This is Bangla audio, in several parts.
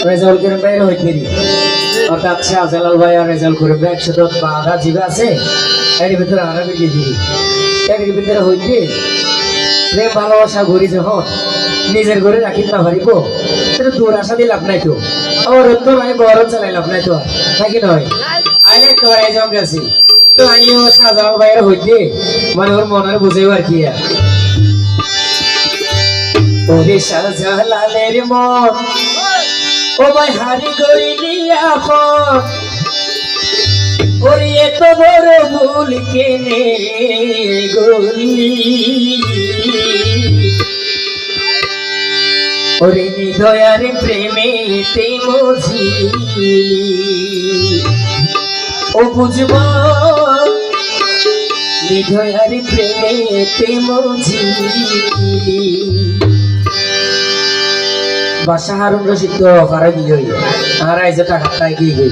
রেজাউল করিম ভাইয়ের হইতেরি অর্থাৎ শাহজালাল ভাই আর রেজাউল করিম ভাই একসাথে বাধা জিবে আছে এর ভিতরে আনা বেরিয়ে দিই এর ভিতরে হইতে প্রেম ভালোবাসা ঘুরি যখন নিজের ঘরে রাখি না পারিব সেটা তোর আশা দিয়ে লাভ নাই তো আমার তো আমি গরম চালাই লাভ নাই তো নাকি নয় আইনে তোর এই জম গেছি তো আমিও শাহজালাল ভাইয়ের হইতে মানে ওর মনের বুঝেও আর কি ওরে শাহজালালের মন ও ভাই হারি কইলি আপন ওরে এত বড় ভুল কেনে গলি ওরে নিদয়ার প্রেমেতে মজিলি ও বুঝব নিদয়ার প্রেমেতে মজিলি বাসা হারুন রশিদ তো ফারা গিয়ে আর আইজে টাকা তাই গিয়ে গই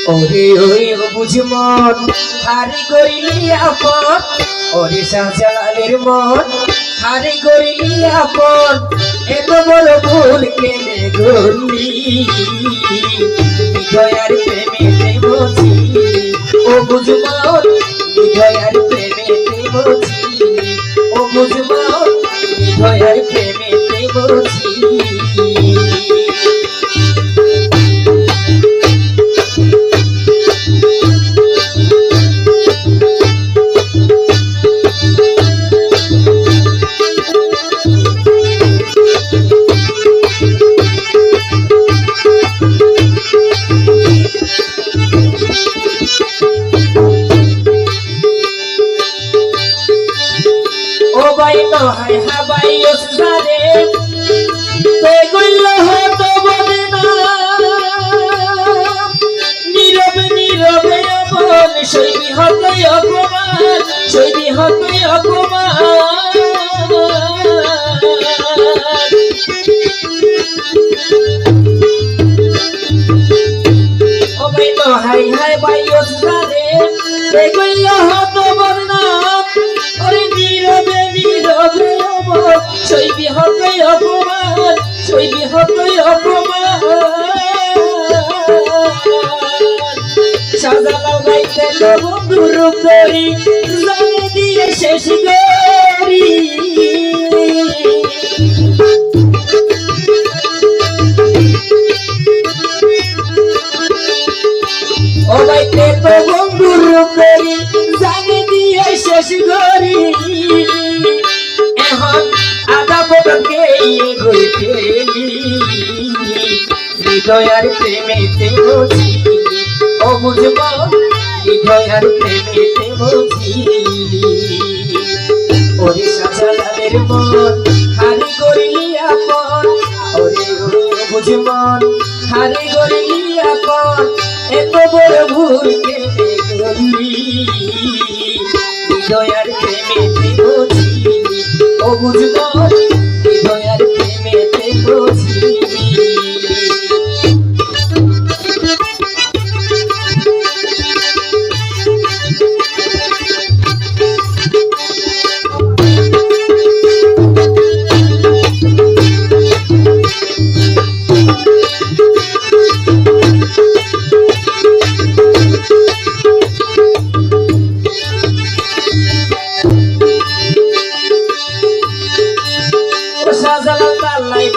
ওরে ওই বুঝমন হারি করিলি আপন ওরে শাহজালালের মন হারি করিলি আপন এত বড় ভুল কেনে গলি দয়ার প্রেমেতে বসিলি ও বুঝমন দয়ার প্রেমেতে বসিলি ও বুঝমন দয়ার প্রেমেতে বসিলি হাই হাবাই ওসারে তে গইল হতো বলে না নীরবে নীরবে অপমান সইবি হতো অপমান সইবি হতো অপমান ও ভাই তো হাই হাই বাই ওসারে তে গইল হতো বলে না ওরে নীরবে নীরবে অপমান সইবি হতো অপমান সইবি হতো অপমান শাহজালাল গাইতে তো বন্ধুর করি জানে দিয়ে শেষ করি ও গাইতে তো বন্ধুর করি জানে দিয়ে শেষ করি এখন আদা পদকে গই ফেলি হৃদয়ার প্রেমেতে বসিলি ও বুঝব হৃদয়ার প্রেমেতে বসিলি ওরে শাহজালালের মন হারি করিলি আপন ওরে বুঝমন হারি করিলি আপন এত বড় ভুল কেনে গলি হৃদয়ার প্রেমেতে বসিলি ও বুঝব হৃদয়ার প্রেমেতে বসিলি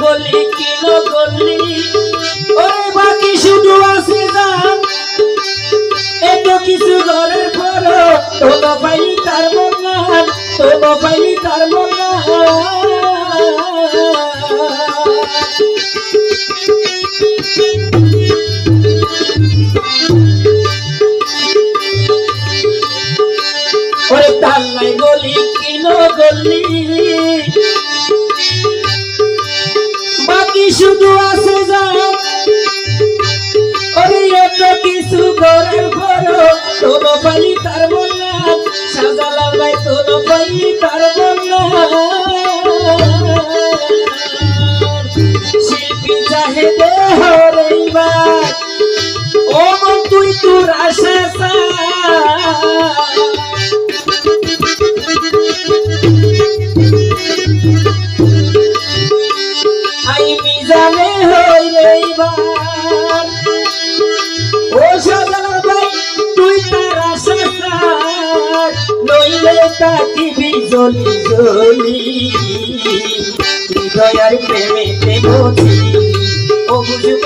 বলি কিন করলি ওরে বাকি শুধু আছে জান এত কিছু ঘরের পর তো পাইলি তার মন তো পাইলি তার মন ওরে তার নাই বলি কিন করলি শুধু আছে যাও ওরে এত কিছু করার পর তোর পাইলি তার বললা শাহজালাল ভাই তোর পাইলি তার বললা শিল্পী চাহে দেহরেইবার ও মন তুই তোর আশা নাই মিজানে হইলে এবার ও শাহজালাল ভাই তুই তার আশা ছাড় নইলে থাকিবি জ্বলি জ্বলি হৃদয়ের প্রেমেতে বুঝি ও বুঝব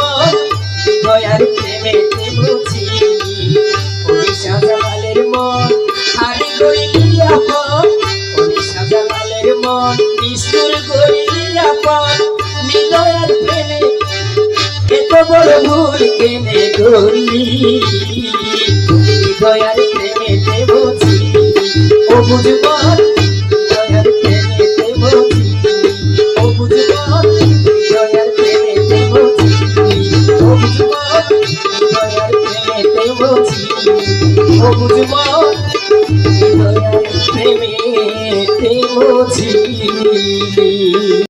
হৃদয়ের প্রেমেতে বুঝি ওই শাহজালালের মন হারি গইলি আপন ওই শাহজালালের মন নিষ্ঠুর গইলি আপন হৃদয়ের প্রেমে এত বড় ভুল কেনে করলি হৃদয়ের প্রেমেতে বুঝি ও বুঝব হৃদয়ের প্রেমেতে বুঝি ও বুঝব হৃদয়ের প্রেমেতে বুঝি ও বুঝব হৃদয়ের প্রেমেতে বুঝি ও বুঝব হৃদয়ের প্রেমেতে বুঝি